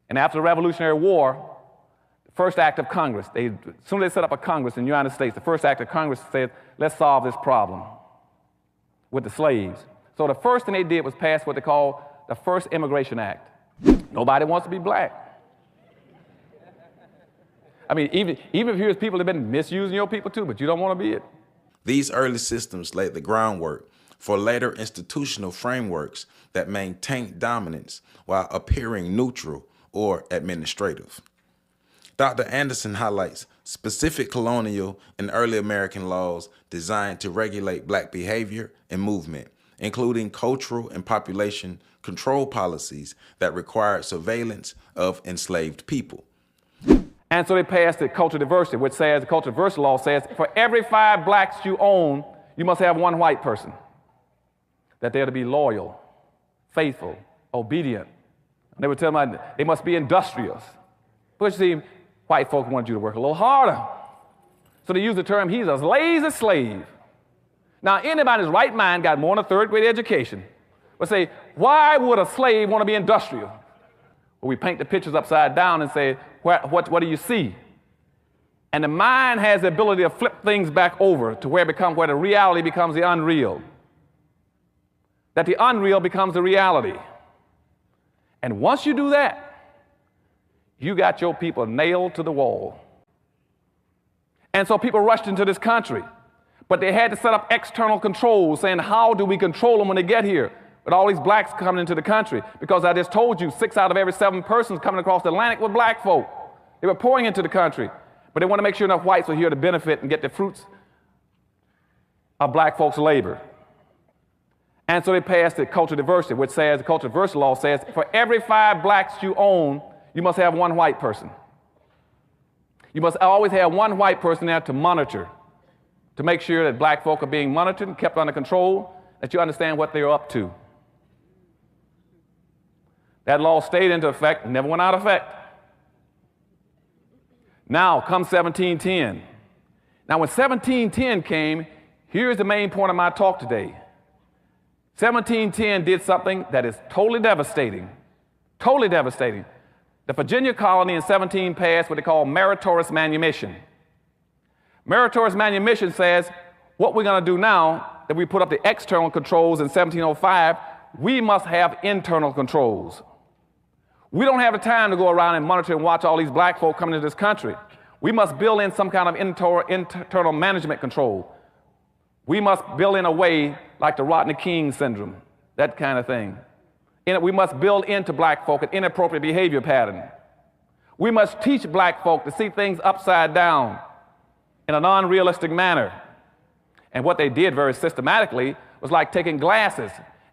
And after the Revolutionary War, the first act of Congress, as soon as they set up a Congress in the United States, the first act of Congress said, let's solve this problem with the slaves. So the first thing they did was pass what they call the First Immigration Act. Nobody wants to be black. I mean, even if here's people that have been misusing your people too, but you don't want to be it. These early systems laid the groundwork for later institutional frameworks that maintained dominance while appearing neutral or administrative. Dr. Anderson highlights specific colonial and early American laws designed to regulate black behavior and movement, including cultural and population control policies that required surveillance of enslaved people. And so they passed the cultural diversity, which says, the cultural diversity law says, for every 5 blacks you own, you must have 1 white person. That they're to be loyal, faithful, obedient. And they would tell them they must be industrious. But you see, white folks wanted you to work a little harder. So they used the term, he's a lazy slave. Now, anybody in his right mind got more than a 3rd grade education would say, why would a slave want to be industrial? Well, we paint the pictures upside down and say, what do you see? And the mind has the ability to flip things back over to where the reality becomes the unreal. That the unreal becomes the reality. And once you do that, you got your people nailed to the wall. And so people rushed into this country, but they had to set up external controls saying, how do we control them when they get here? With all these blacks coming into the country, because I just told you 6 out of every 7 persons coming across the Atlantic were black folk. They were pouring into the country, but they want to make sure enough whites were here to benefit and get the fruits of black folks' labor. And so they passed the cultural diversity, which says, the cultural diversity law says, for every 5 blacks you own, you must have 1 white person. You must always have 1 white person there to monitor, to make sure that black folk are being monitored and kept under control, that you understand what they're up to. That law stayed into effect, never went out of effect. Now comes 1710. Now when 1710 came, here's the main point of my talk today. 1710 did something that is totally devastating. Totally devastating. The Virginia colony in 17 passed what they call meritorious manumission. Meritorious manumission says, what we're going to do now that we put up the external controls in 1705, we must have internal controls. We don't have the time to go around and monitor and watch all these black folk coming into this country. We must build in some kind of internal management control. We must build in a way like the Rodney King syndrome, that kind of thing. We must build into black folk an inappropriate behavior pattern. We must teach black folk to see things upside down in an unrealistic manner. And what they did very systematically was like taking glasses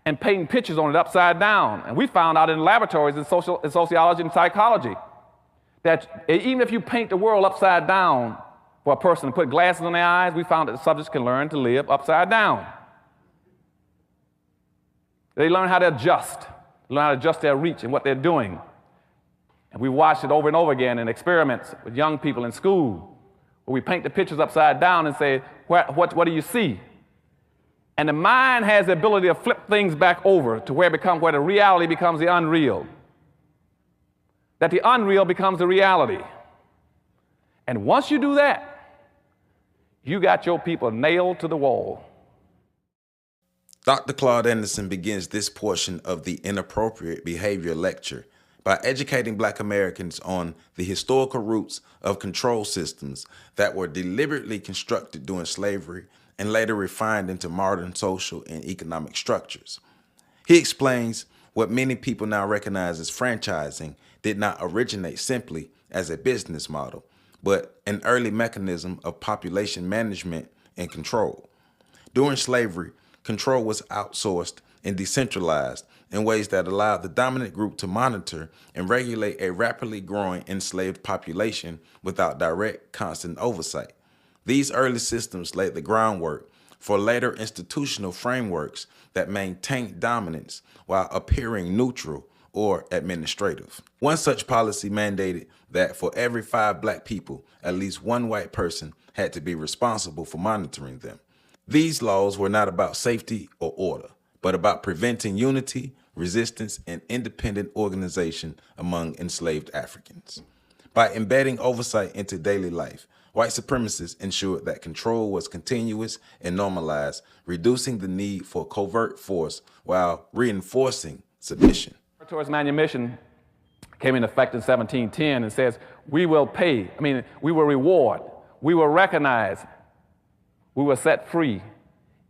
and painting pictures on it upside down. And we found out in laboratories in sociology and psychology that even if you paint the world upside down for a person to put glasses on their eyes, we found that the subjects can learn to live upside down. They learn how to adjust, learn how to adjust their reach and what they're doing. And we watched it over and over again in experiments with young people in school, where we paint the pictures upside down and say, what do you see? And the mind has the ability to flip things back over to where the reality becomes the unreal. That the unreal becomes the reality. And once you do that, you got your people nailed to the wall. Dr. Claud Anderson begins this portion of the Inappropriate Behavior lecture by educating Black Americans on the historical roots of control systems that were deliberately constructed during slavery and later refined into modern social and economic structures. He explains what many people now recognize as franchising did not originate simply as a business model, but an early mechanism of population management and control. During slavery, control was outsourced and decentralized in ways that allowed the dominant group to monitor and regulate a rapidly growing enslaved population without direct, constant oversight. These early systems laid the groundwork for later institutional frameworks that maintained dominance while appearing neutral or administrative. One such policy mandated that for every 5 black people, at least 1 white person had to be responsible for monitoring them. These laws were not about safety or order, but about preventing unity, resistance, and independent organization among enslaved Africans. By embedding oversight into daily life, white supremacists ensured that control was continuous and normalized, reducing the need for covert force while reinforcing submission. Meritorious manumission came into effect in 1710 and says, we will pay, we will reward, we will recognize, we will set free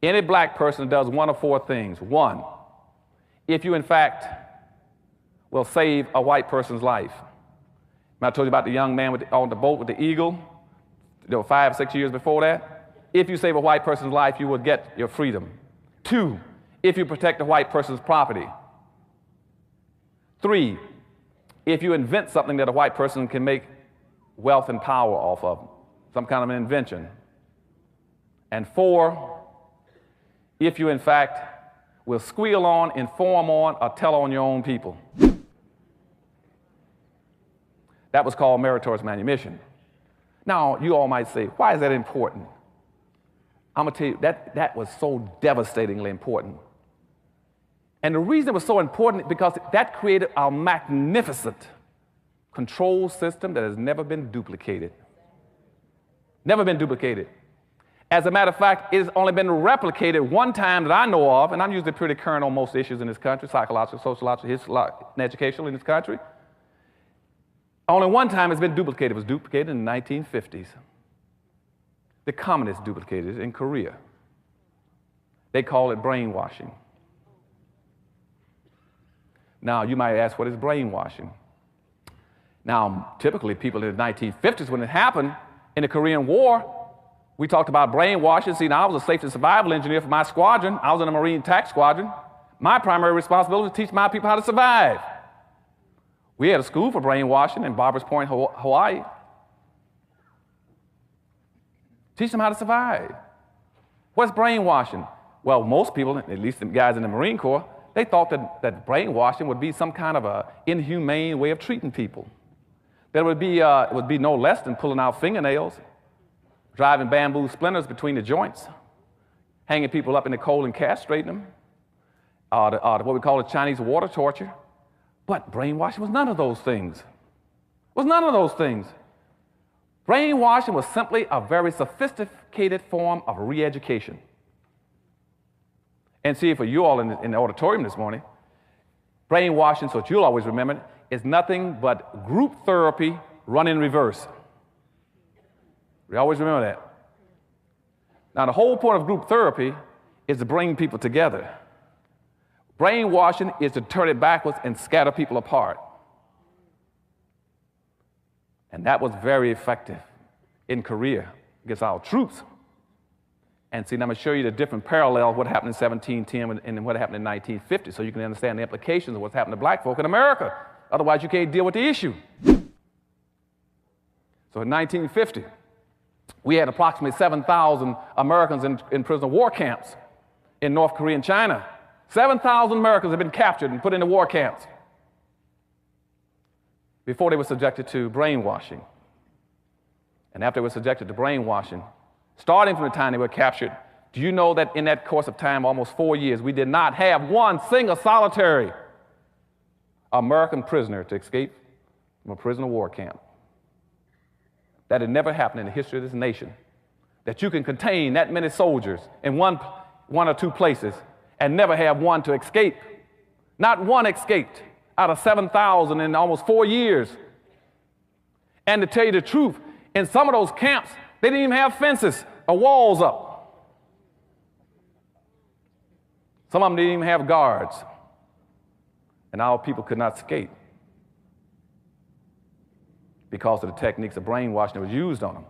any black person who does one of four things. One, if you in fact will save a white person's life. I told you about the young man on the boat with the eagle, 5, 6 years before that. If you save a white person's life, you will get your freedom. 2, if you protect the white person's property. 3, if you invent something that a white person can make wealth and power off of, some kind of an invention. And 4, if you in fact will squeal on, inform on, or tell on your own people. That was called meritorious manumission. Now, you all might say, why is that important? I'm going to tell you, that was so devastatingly important. And the reason it was so important is because that created a magnificent control system that has never been duplicated. Never been duplicated. As a matter of fact, it has only been replicated one time that I know of, and I'm usually pretty current on most issues in this country, psychological, sociological, and educational in this country. Only one time it's been duplicated. It was duplicated in the 1950s. The communists duplicated it in Korea. They call it brainwashing. Now, you might ask, what is brainwashing? Now, typically, people in the 1950s, when it happened in the Korean War, we talked about brainwashing. See, now I was a safety and survival engineer for my squadron. I was in a Marine attack squadron. My primary responsibility was to teach my people how to survive. We had a school for brainwashing in Barbers Point, Hawaii. Teach them how to survive. What's brainwashing? Well, most people, at least the guys in the Marine Corps, they thought that brainwashing would be some kind of a inhumane way of treating people. That it would be no less than pulling out fingernails, driving bamboo splinters between the joints, hanging people up in the cold and castrating them, what we call the Chinese water torture. But brainwashing was none of those things. It was none of those things. Brainwashing was simply a very sophisticated form of re-education. And see, for you all in the auditorium this morning, brainwashing, so that you'll always remember it, is nothing but group therapy run in reverse. We always remember that. Now, the whole point of group therapy is to bring people together. Brainwashing is to turn it backwards and scatter people apart. And that was very effective in Korea against our troops. And see, now I'm going to show you the different parallels of what happened in 1710 and what happened in 1950, so you can understand the implications of what's happened to black folk in America. Otherwise, you can't deal with the issue. So in 1950, we had approximately 7,000 Americans in prisoner of war camps in North Korea and China. 7,000 Americans have been captured and put into war camps before they were subjected to brainwashing. And after they were subjected to brainwashing, starting from the time they were captured, do you know that in that course of time, almost 4 years, we did not have one single solitary American prisoner to escape from a prisoner of war camp? That had never happened in the history of this nation, that you can contain that many soldiers in one or two places and never have one to escape. Not one escaped out of 7,000 in almost 4 years. And to tell you the truth, in some of those camps, they didn't even have fences or walls up. Some of them didn't even have guards. And our people could not escape because of the techniques of brainwashing that was used on them.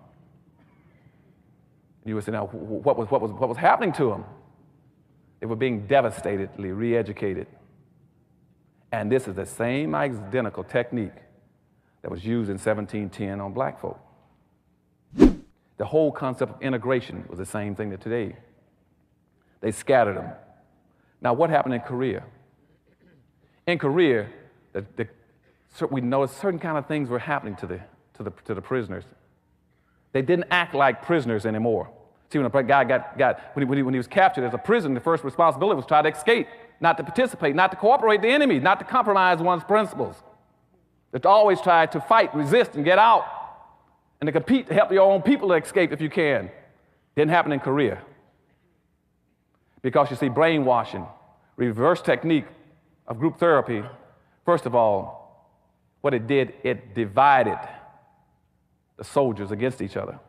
You would say, now, what was happening to them? They were being devastatedly re-educated. And this is the same identical technique that was used in 1710 on black folk. The whole concept of integration was the same thing that today. They scattered them. Now, what happened in Korea? In Korea, we noticed certain kind of things were happening to the prisoners. They didn't act like prisoners anymore. See, when a guy when he was captured as a prisoner, the first responsibility was to try to escape, not to participate, not to cooperate with the enemy, not to compromise one's principles. But to always try to fight, resist, and get out, and to compete to help your own people to escape if you can. Didn't happen in Korea. Because you see, brainwashing, reverse technique of group therapy, first of all, what it did, it divided the soldiers against each other.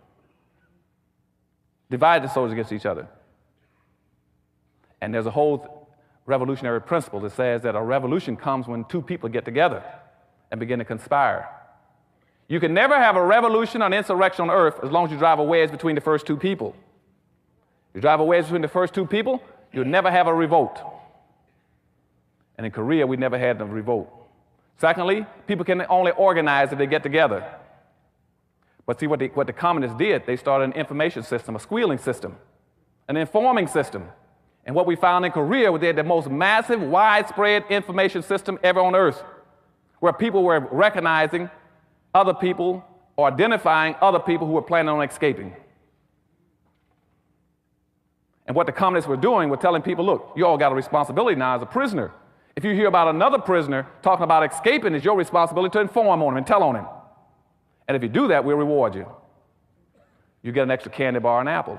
Divided the soldiers against each other. And there's a whole revolutionary principle that says that a revolution comes when two people get together and begin to conspire. You can never have a revolution or an insurrection on earth as long as you drive a wedge between the first two people. You drive a wedge between the first two people, you'll never have a revolt. And in Korea, we never had a revolt. Secondly, people can only organize if they get together. But see, what the communists did, they started an information system, a squealing system, an informing system. And what we found in Korea was they had the most massive, widespread information system ever on earth, where people were recognizing other people or identifying other people who were planning on escaping. And what the communists were doing was telling people, look, you all got a responsibility now as a prisoner. If you hear about another prisoner talking about escaping, it's your responsibility to inform on him and tell on him. And if you do that, we'll reward you. You get an extra candy bar and apple.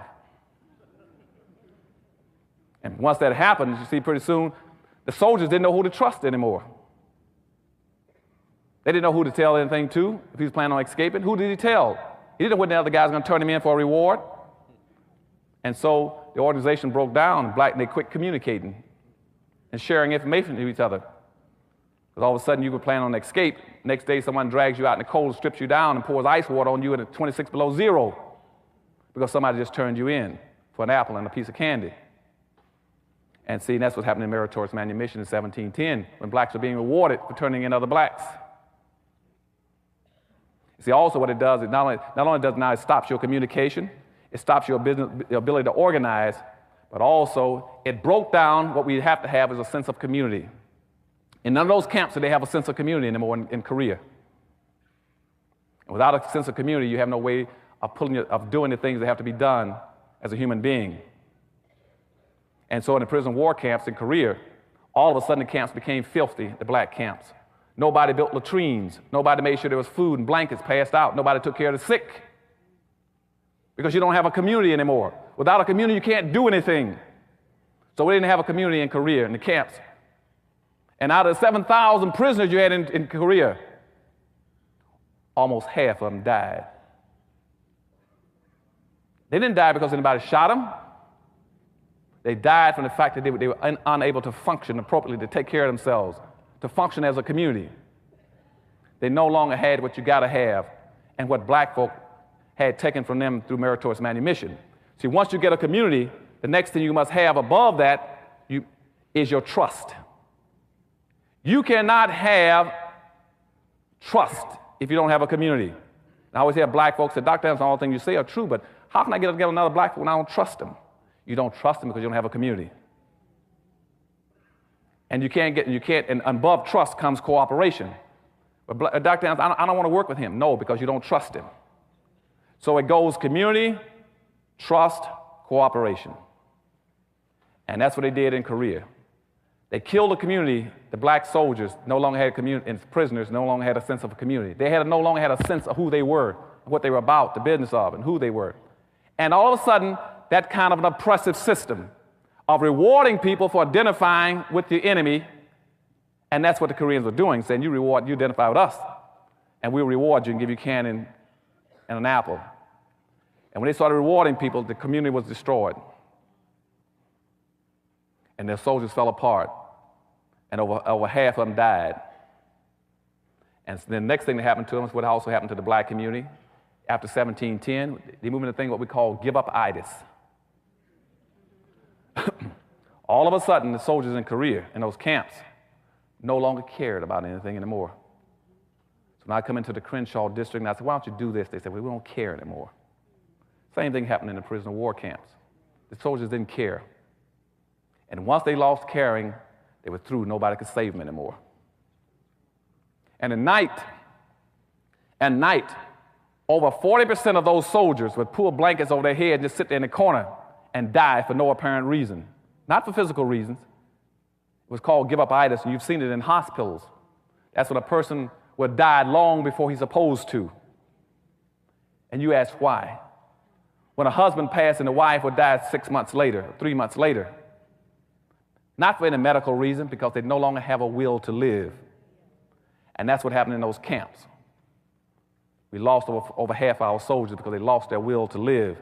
And once that happens, you see pretty soon, the soldiers didn't know who to trust anymore. They didn't know who to tell anything to if he was planning on escaping. Who did he tell? He didn't know when the other guy's going to turn him in for a reward. And so the organization broke down, and they quit communicating and sharing information to each other. Because all of a sudden you were planning on escape. Next day someone drags you out in the cold, strips you down, and pours ice water on you at 26 below zero because somebody just turned you in for an apple and a piece of candy. And see, that's what happened in meritorious manumission in 1710 when blacks were being rewarded for turning in other blacks. See, also what it does is not only does it stops your communication, it stops your ability to organize, but also it broke down what we have to have as a sense of community. In none of those camps do they have a sense of community anymore in Korea. And without a sense of community, you have no way of doing the things that have to be done as a human being. And so in the prison war camps in Korea, all of a sudden the camps became filthy, the black camps. Nobody built latrines. Nobody made sure there was food and blankets passed out. Nobody took care of the sick. Because you don't have a community anymore. Without a community, you can't do anything. So we didn't have a community in Korea, in the camps. And out of the 7,000 prisoners you had in Korea, almost half of them died. They didn't die because anybody shot them. They died from the fact that they were unable to function appropriately, to take care of themselves, to function as a community. They no longer had what you got to have and what black folk had taken from them through meritorious manumission. See, once you get a community, the next thing you must have above that is your trust. You cannot have trust if you don't have a community. I always hear black folks say, Dr. Anderson, all the things you say are true, but how can I get together another black folk when I don't trust them? You don't trust them because you don't have a community. And and above trust comes cooperation. But Dr. Anderson, I don't want to work with him. No, because you don't trust him. So it goes community, trust, cooperation. And that's what they did in Korea. They killed the community. The black soldiers no longer had a community, and prisoners no longer had a sense of a community. They no longer had a sense of who they were, what they were about, the business of, and who they were. And all of a sudden, that kind of an oppressive system of rewarding people for identifying with the enemy, and that's what the Koreans were doing, saying, you identify with us, and we'll reward you and give you candy and an apple. And when they started rewarding people, the community was destroyed. And their soldiers fell apart, and over half of them died. And the next thing that happened to them is what also happened to the black community. After 1710, they moved into a thing what we call give-up-itis. All of a sudden, the soldiers in Korea, in those camps, no longer cared about anything anymore. So when I come into the Crenshaw district and I said, why don't you do this? They said, well, we don't care anymore. Same thing happened in the prisoner war camps. The soldiers didn't care. And once they lost caring, they were through. Nobody could save them anymore. And at night, over 40% of those soldiers would pull blankets over their head and just sit there in the corner and die for no apparent reason. Not for physical reasons. It was called give-up-itis, and you've seen it in hospitals. That's when a person would die long before he's supposed to. And you ask why. When a husband passed and the wife would die 6 months later, 3 months later. Not for any medical reason, because they no longer have a will to live. And that's what happened in those camps. We lost over half our soldiers because they lost their will to live.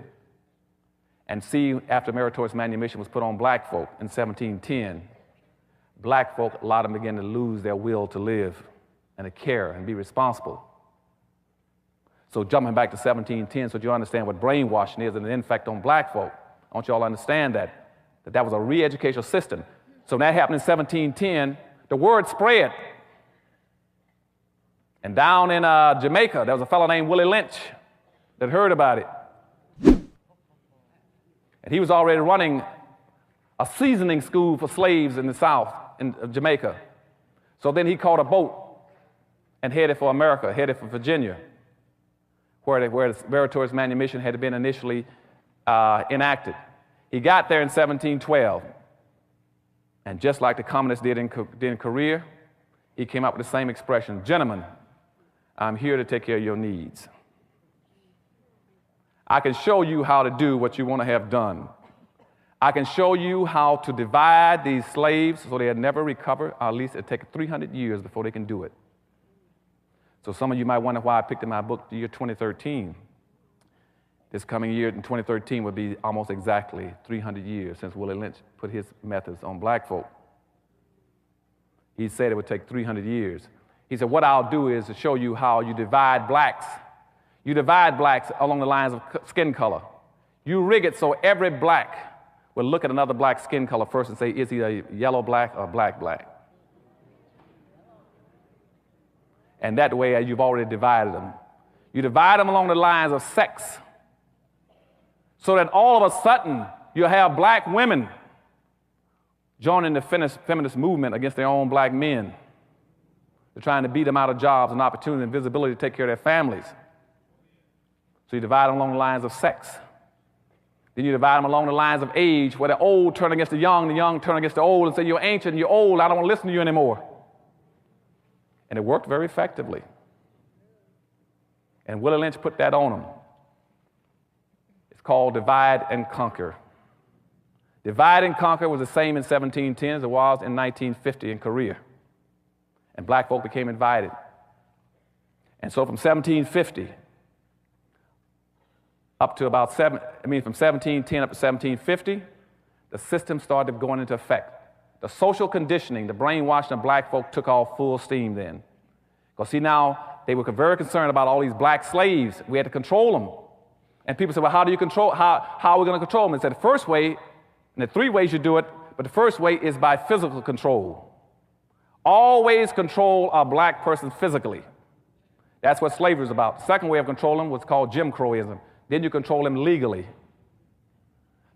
And see, after meritorious manumission was put on black folk in 1710, black folk, a lot of them began to lose their will to live and to care and be responsible. So jumping back to 1710, so you understand what brainwashing is and the effect on black folk, I want you all to understand that was a re-educational system. So when that happened in 1710, the word spread. And down in Jamaica, there was a fellow named Willie Lynch that heard about it. And he was already running a seasoning school for slaves in the South, in Jamaica. So then he caught a boat and headed for America, headed for Virginia, where the meritorious manumission had been initially enacted. He got there in 1712. And just like the communists did in Korea, he came up with the same expression: gentlemen, I'm here to take care of your needs. I can show you how to do what you want to have done. I can show you how to divide these slaves so they'll never recover, or at least it'll take 300 years before they can do it. So some of you might wonder why I picked in my book the year 2013. This coming year in 2013 would be almost exactly 300 years since Willie Lynch put his methods on black folk. He said it would take 300 years. He said, what I'll do is to show you how you divide blacks. You divide blacks along the lines of skin color. You rig it so every black will look at another black skin color first and say, is he a yellow black or black black? And that way you've already divided them. You divide them along the lines of sex, so that all of a sudden you have black women joining the feminist movement against their own black men. They're trying to beat them out of jobs and opportunity and visibility to take care of their families. So you divide them along the lines of sex. Then you divide them along the lines of age, where the old turn against the young turn against the old and say, you're ancient, you're old, I don't want to listen to you anymore. And it worked very effectively. And Willie Lynch put that on them. It's called divide and conquer. Divide and conquer was the same in 1710 as it was in 1950 in Korea. And black folk became invited. And so from 1750 up to about from 1710 up to 1750, the system started going into effect. The social conditioning, the brainwashing of black folk took off full steam then. Because see, now they were very concerned about all these black slaves. We had to control them. And people said, well, how are we going to control them? And said the first way, and there are 3 ways you do it, but the first way is by physical control. Always control a black person physically. That's what slavery is about. The second way of controlling them was called Jim Crowism. Then you control them legally.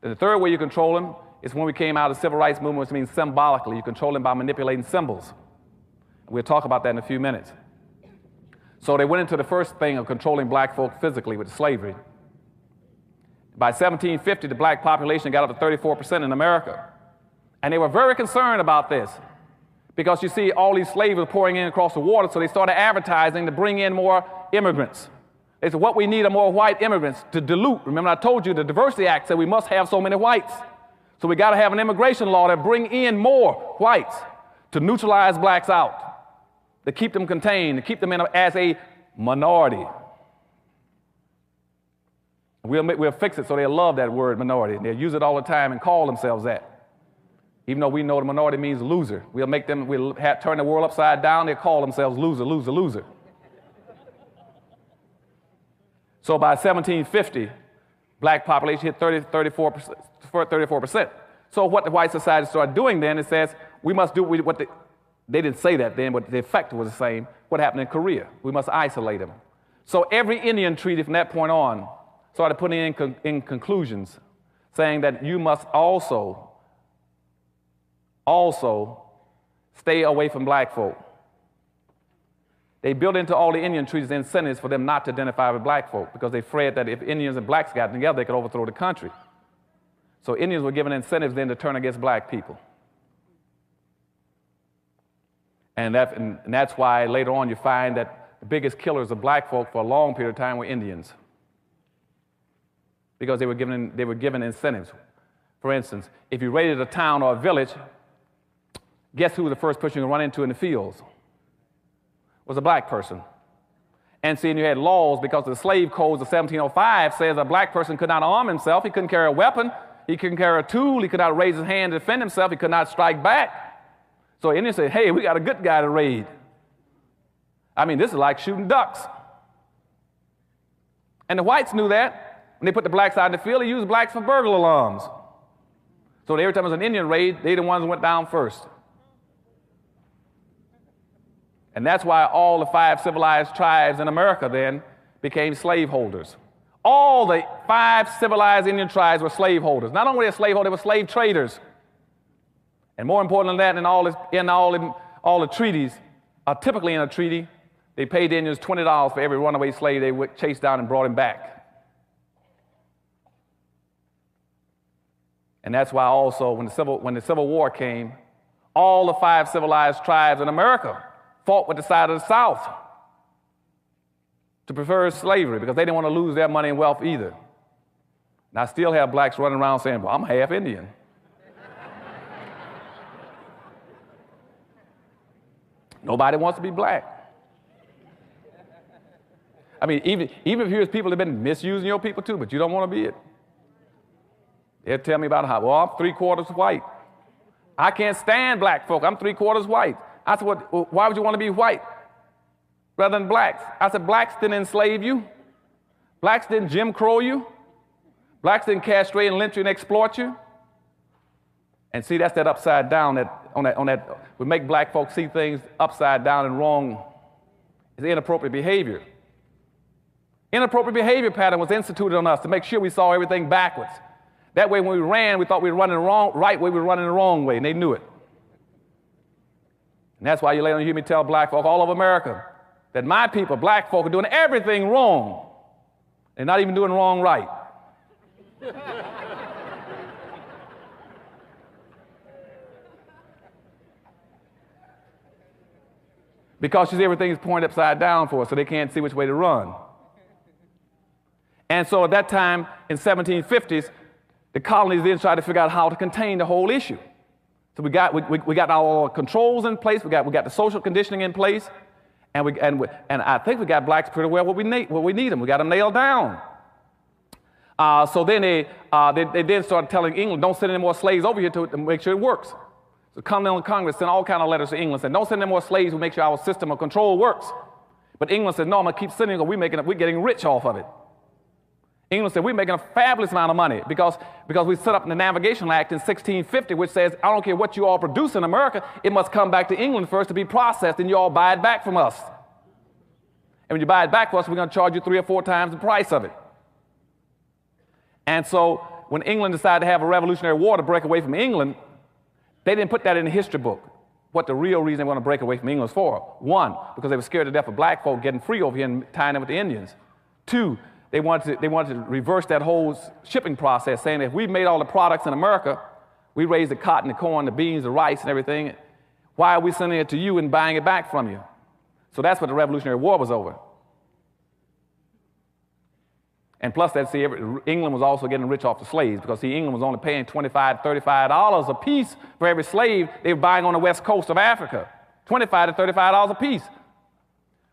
Then the third way you control them is when we came out of the civil rights movement, which means symbolically. You control them by manipulating symbols. We'll talk about that in a few minutes. So they went into the first thing of controlling black folk physically with slavery. By 1750, the black population got up to 34% in America. And they were very concerned about this because, you see, all these slaves were pouring in across the water, so they started advertising to bring in more immigrants. They said, what we need are more white immigrants to dilute. Remember, I told you the Diversity Act said we must have so many whites. So we got to have an immigration law that bring in more whites to neutralize blacks out, to keep them contained, to keep them as a minority. We'll fix it so they'll love that word minority. They'll use it all the time and call themselves that. Even though we know the minority means loser. We'll turn the world upside down, they'll call themselves loser, loser, loser. So by 1750, black population hit 34%. So what the white society started doing then, it says, we must do what they didn't say that then, but the effect was the same. What happened in Korea? We must isolate them. So every Indian treaty from that point on started putting in conclusions saying that you must also stay away from black folk. They built into all the Indian treaties incentives for them not to identify with black folk because they feared that if Indians and blacks got together, they could overthrow the country. So Indians were given incentives then to turn against black people. And that's why later on you find that the biggest killers of black folk for a long period of time were Indians, because they were given incentives. For instance, if you raided a town or a village, guess who was the first person you run into in the fields? Was a black person. And seeing you had laws because the slave codes of 1705 says a black person could not arm himself, he couldn't carry a weapon, he couldn't carry a tool, he could not raise his hand to defend himself, he could not strike back. So Indians said, hey, we got a good guy to raid. I mean, this is like shooting ducks. And the whites knew that. When they put the blacks out in the field, they used blacks for burglar alarms. So every time there was an Indian raid, they the ones who went down first. And that's why all the 5 civilized tribes in America then became slaveholders. All the 5 civilized Indian tribes were slaveholders. Not only were they slaveholders, they were slave traders. And more important than that, in all the treaties, typically in a treaty, they paid the Indians $20 for every runaway slave they chased down and brought him back. And that's why also when the Civil War came, all the 5 civilized tribes in America fought with the side of the South to prefer slavery because they didn't want to lose their money and wealth either. And I still have blacks running around saying, well, I'm half Indian. Nobody wants to be black. I mean, even if here's people that have been misusing your people too, but you don't want to be it. They'll tell me about how, well, I'm 3/4 white. I can't stand black folk. I'm 3/4 white. I said, well, why would you want to be white rather than blacks? I said, blacks didn't enslave you. Blacks didn't Jim Crow you. Blacks didn't castrate and lynch you and exploit you. And see, that's that upside down, we make black folks see things upside down and wrong. It's inappropriate behavior. Inappropriate behavior pattern was instituted on us to make sure we saw everything backwards. That way when we ran, we thought we were running the right way, we were running the wrong way, and they knew it. And that's why you later hear me tell black folk all over America that my people, black folk, are doing everything wrong. They're not even doing wrong right. Because everything is pointed upside down for us, so they can't see which way to run. And so at that time, in 1750s, the colonies then tried to figure out how to contain the whole issue. So we got our controls in place, we got the social conditioning in place, and I think we got blacks pretty well where we need them. We got them nailed down. So then they then started telling England, don't send any more slaves over here to make sure it works. So Continental Congress sent all kinds of letters to England saying, don't send any more slaves, we'll make sure our system of control works. But England said, no, I'm going to keep sending them, we're getting rich off of it. England said, we're making a fabulous amount of money because we set up the Navigation Act in 1650, which says, I don't care what you all produce in America, it must come back to England first to be processed, and you all buy it back from us. And when you buy it back from us, we're going to charge you 3 or 4 times the price of it. And so when England decided to have a Revolutionary War to break away from England, they didn't put that in the history book, what the real reason they want to break away from England was for. 1, because they were scared to death of black folk getting free over here and tying in with the Indians. 2, they wanted to reverse that whole shipping process, saying that if we made all the products in America, we raised the cotton, the corn, the beans, the rice, and everything, why are we sending it to you and buying it back from you? So that's what the Revolutionary War was over. And plus, England was also getting rich off the slaves because, England was only paying $25 to $35 a piece for every slave they were buying on the west coast of Africa. $25 to $35 a piece.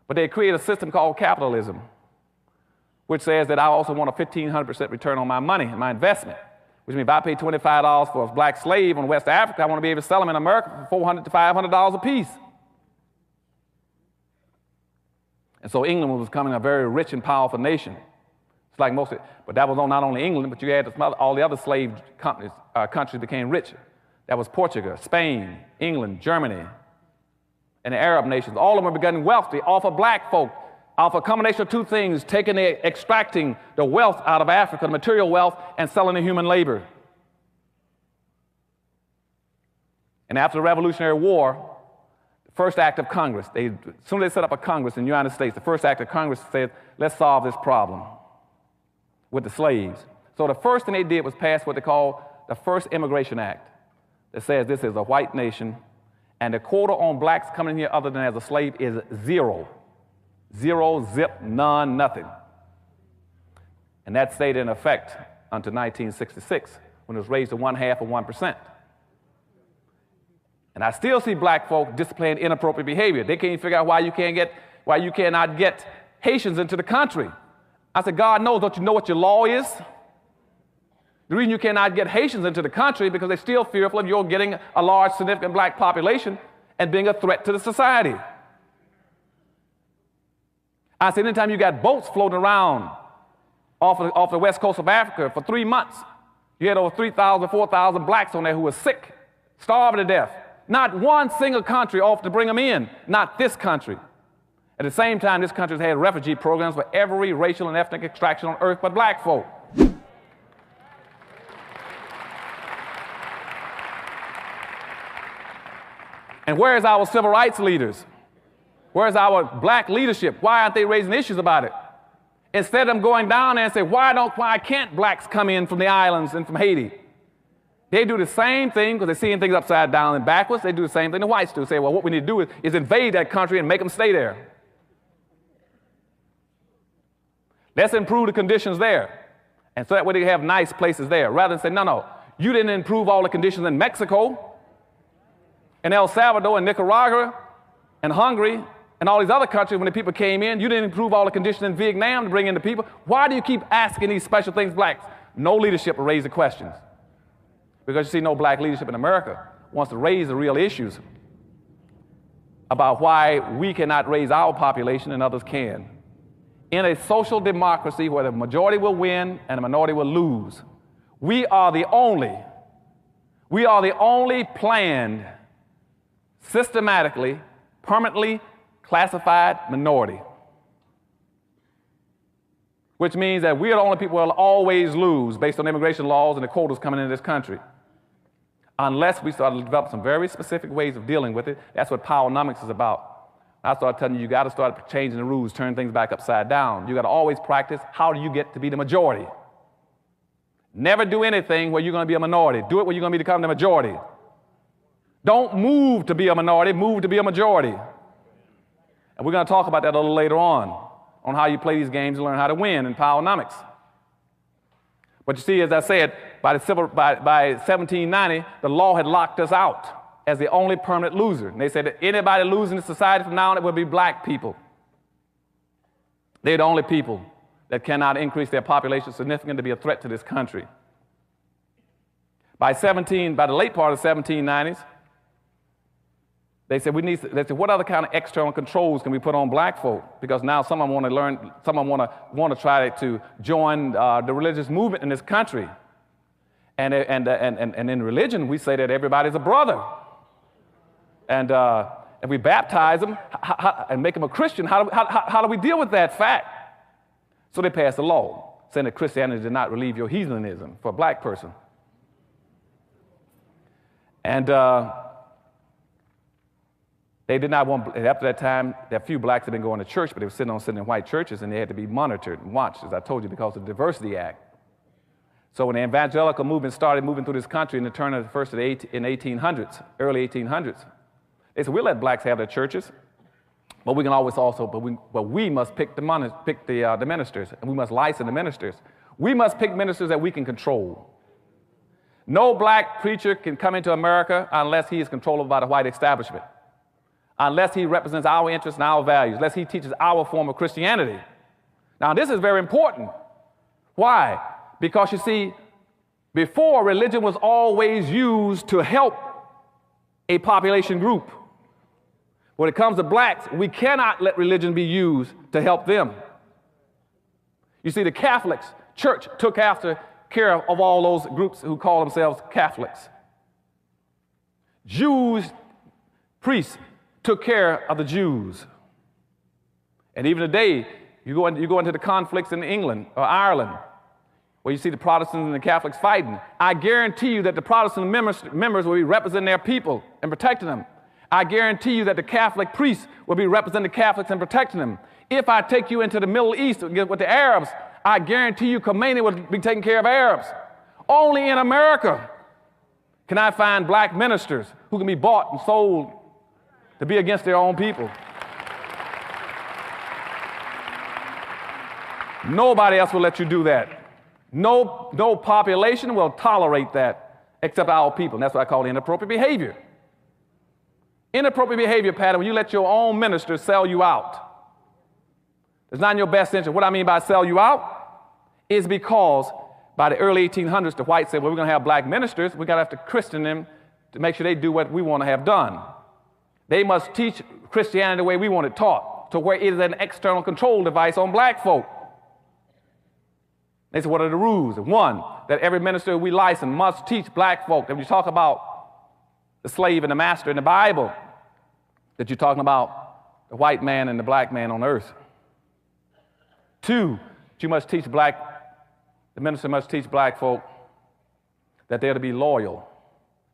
But they created a system called capitalism, which says that I also want a 1,500% return on my money, my investment, which means if I pay $25 for a black slave in West Africa, I want to be able to sell them in America for $400 to $500 a piece. And so England was becoming a very rich and powerful nation. Like but that was not only England, but you had all the other slave countries became rich. That was Portugal, Spain, England, Germany, and the Arab nations. All of them were getting wealthy off of black folk, off a combination of 2 things, extracting the wealth out of Africa, the material wealth, and selling the human labor. And after the Revolutionary War, First act of Congress. As soon as they set up a Congress in the United States, the first act of Congress said, let's solve this problem with the slaves. So the first thing they did was pass what they call the First Immigration Act that says this is a white nation and the quota on blacks coming in here other than as a slave is 0. 0, zip, none, nothing. And that stayed in effect until 1966 when it was raised to 1/2 of 1%. And I still see black folk displaying inappropriate behavior. They can't figure out why you cannot get Haitians into the country. I said, God knows, don't you know what your law is? The reason you cannot get Haitians into the country because they're still fearful of you getting a large, significant black population and being a threat to the society. I said, anytime you got boats floating around off the west coast of Africa for 3 months, you had over 3,000, 4,000 blacks on there who were sick, starving to death. Not one single country offered to bring them in, not this country. At the same time, this country has had refugee programs for every racial and ethnic extraction on earth but black folk. And where's our civil rights leaders? Where's our black leadership? Why aren't they raising issues about it? Instead of them going down there and say, why can't blacks come in from the islands and from Haiti? They do the same thing because they're seeing things upside down and backwards. They do the same thing the whites do. Say, well, what we need to do is invade that country and make them stay there. Let's improve the conditions there. And so that way they have nice places there. Rather than say, no, you didn't improve all the conditions in Mexico, and El Salvador, and Nicaragua, and Hungary, and all these other countries when the people came in. You didn't improve all the conditions in Vietnam to bring in the people. Why do you keep asking these special things, blacks? No leadership will raise the questions. Because you see, no black leadership in America wants to raise the real issues about why we cannot raise our population and others can. In a social democracy where the majority will win and the minority will lose, we are the only planned, systematically, permanently classified minority. Which means that we are the only people who will always lose based on immigration laws and the quotas coming into this country. Unless we start to develop some very specific ways of dealing with it. That's what powernomics is about. I started telling you got to start changing the rules, turn things back upside down. You got to always practice how do you get to be the majority. Never do anything where you're going to be a minority. Do it where you're going to become the majority. Don't move to be a minority, move to be a majority. And we're going to talk about that a little later on how you play these games and learn how to win in powernomics. But you see, as I said, by 1790, the law had locked us out as the only permanent loser. And they said that anybody losing in society from now on, it would be black people. They're the only people that cannot increase their population significantly to be a threat to this country. By the late part of the 1790s, they said what other kind of external controls can we put on black folk? Because now some of them want to learn, some of them want to try to join the religious movement in this country. And in religion, we say that everybody's a brother. And if we baptize them and make them a Christian, how do we deal with that fact? So they passed a law saying that Christianity did not relieve your heathenism for a black person. And they did not want, after that time, a few blacks had been going to church, but they were sitting in white churches, and they had to be monitored and watched, as I told you, because of the Diversity Act. So when the evangelical movement started moving through this country in the turn of the first of the 1800s, early 1800s, they said, we'll let blacks have their churches, but we can always we must pick the ministers, and we must license the ministers. We must pick ministers that we can control. No black preacher can come into America unless he is controlled by the white establishment, unless he represents our interests and our values, unless he teaches our form of Christianity. Now, this is very important. Why? Because you see, before, religion was always used to help a population group. When it comes to blacks, we cannot let religion be used to help them. You see, the Catholics, church took after care of all those groups who call themselves Catholics. Jews, priests, took care of the Jews. And even today, you go into the conflicts in England or Ireland, where you see the Protestants and the Catholics fighting. I guarantee you that the Protestant members will be representing their people and protecting them. I guarantee you that the Catholic priests will be representing the Catholics and protecting them. If I take you into the Middle East with the Arabs, I guarantee you Khomeini will be taking care of Arabs. Only in America can I find black ministers who can be bought and sold to be against their own people. Nobody else will let you do that. No population will tolerate that except our people. And that's what I call inappropriate behavior. Inappropriate behavior pattern when you let your own ministers sell you out. It's not in your best interest. What I mean by sell you out is because by the early 1800s, the whites said, well, we're going to have black ministers. We're going to have to Christian them to make sure they do what we want to have done. They must teach Christianity the way we want it taught, to where it is an external control device on black folk. They said, what are the rules? One, that every minister we license must teach black folk. That when you talk about the slave and the master in the Bible, that you're talking about the white man and the black man on earth. Two, the minister must teach black folk that they're to be loyal,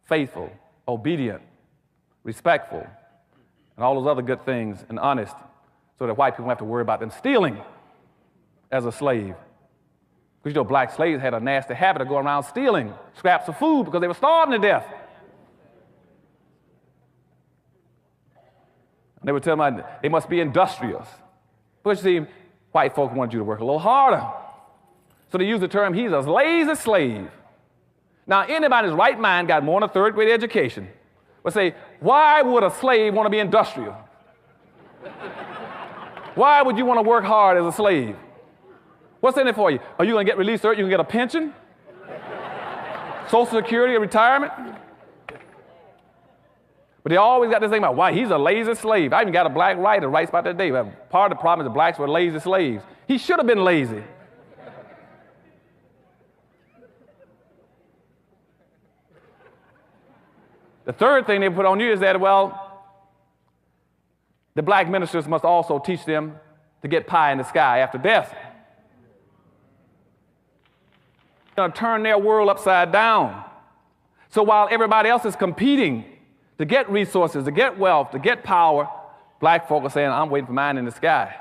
faithful, obedient, respectful, and all those other good things, and honest, so that white people don't have to worry about them stealing as a slave. Because you know, black slaves had a nasty habit of going around stealing scraps of food because they were starving to death. And they would tell them they must be industrious. Because you see, white folks wanted you to work a little harder. So they used the term, he's a lazy slave. Now, anybody in his right mind got more than a third grade education would say, why would a slave want to be industrial? Why would you want to work hard as a slave? What's in it for you? Are you going to get released early? You can get a pension? Social Security or retirement? But they always got this thing about, why, he's a lazy slave. I even got a black writer writes about that day. Part of the problem is the blacks were lazy slaves. He should have been lazy. The third thing they put on you is that, well, the black ministers must also teach them to get pie in the sky after death. They're going to turn their world upside down. So while everybody else is competing to get resources, to get wealth, to get power, black folk are saying, I'm waiting for mine in the sky.